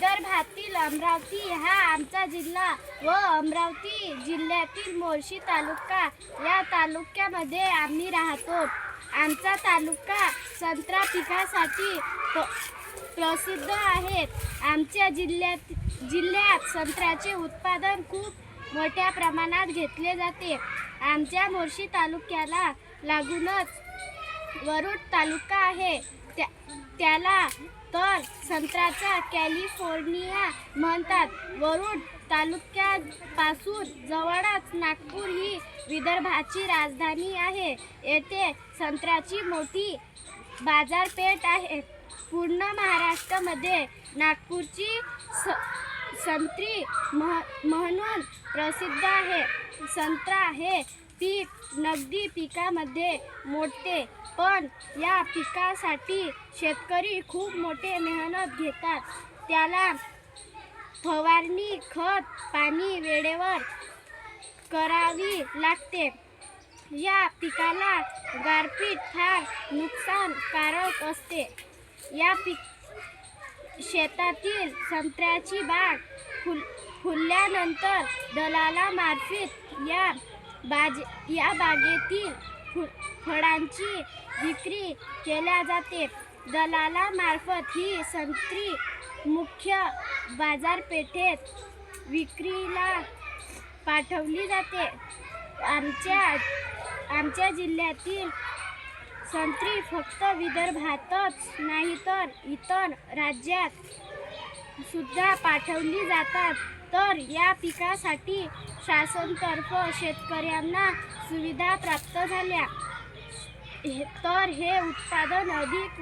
विदर्भातील अमरावती हा आमचा जिल्हा व अमरावती जिल्ह्यातील मोर्शी तालुका या तालुक्यामध्ये आम्ही राहतो। आमचा तालुका संत्रा पिकासाठी प्रसिद्ध आहे। आमच्या जिल्ह्यात संत्र्याचे उत्पादन खूप मोठ्या प्रमाणात घेतले जाते। आमच्या मोर्शी तालुक्याला लागूनच वरुड तालुका आहे, त्याला तर संत्र्याचा कॅलिफोर्निया म्हणतात। वरुड तालुक्यापासून जवळच नागपूर ही विदर्भाची राजधानी आहे। येथे संत्र्याची मोठी बाजारपेठ आहे। पूर्ण महाराष्ट्रामध्ये नागपूरची संत्री म्हणून प्रसिद्ध आहे। संत्रा हे पीक नगदी पिकामध्ये मोडते, पण या पिकासाठी शेतकरी खूप मोठे मेहनत घेतात। त्याला फवारणी, खत, पाणी वेळेवर करावी लागते। या पिकाला गारपीट फार नुकसानकारक असते। या शेतातील संत्र्याची बाग फुलल्यानंतर दलालामार्फत या बागेतील फळांची विक्री केल्या जाते। दलालामार्फत ही संत्री मुख्य बाजारपेठेत विक्रीला पाठवली जाते। आमच्या जिल्ह्यातील संत्री फक्त विदर्भातच नाही तर इतर राज्यात सुद्धा पाठवली जातात। तर या पिकासाठी शासनातर्फे शेतकऱ्यांना सुविधा प्राप्त झाल्या तर हे उत्पादन अधिक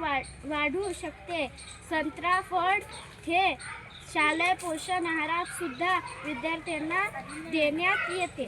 वाढू शकते। संत्रा फळ हे शालेय पोषण आहारात सुद्धा विद्यार्थ्यांना देण्यात येते।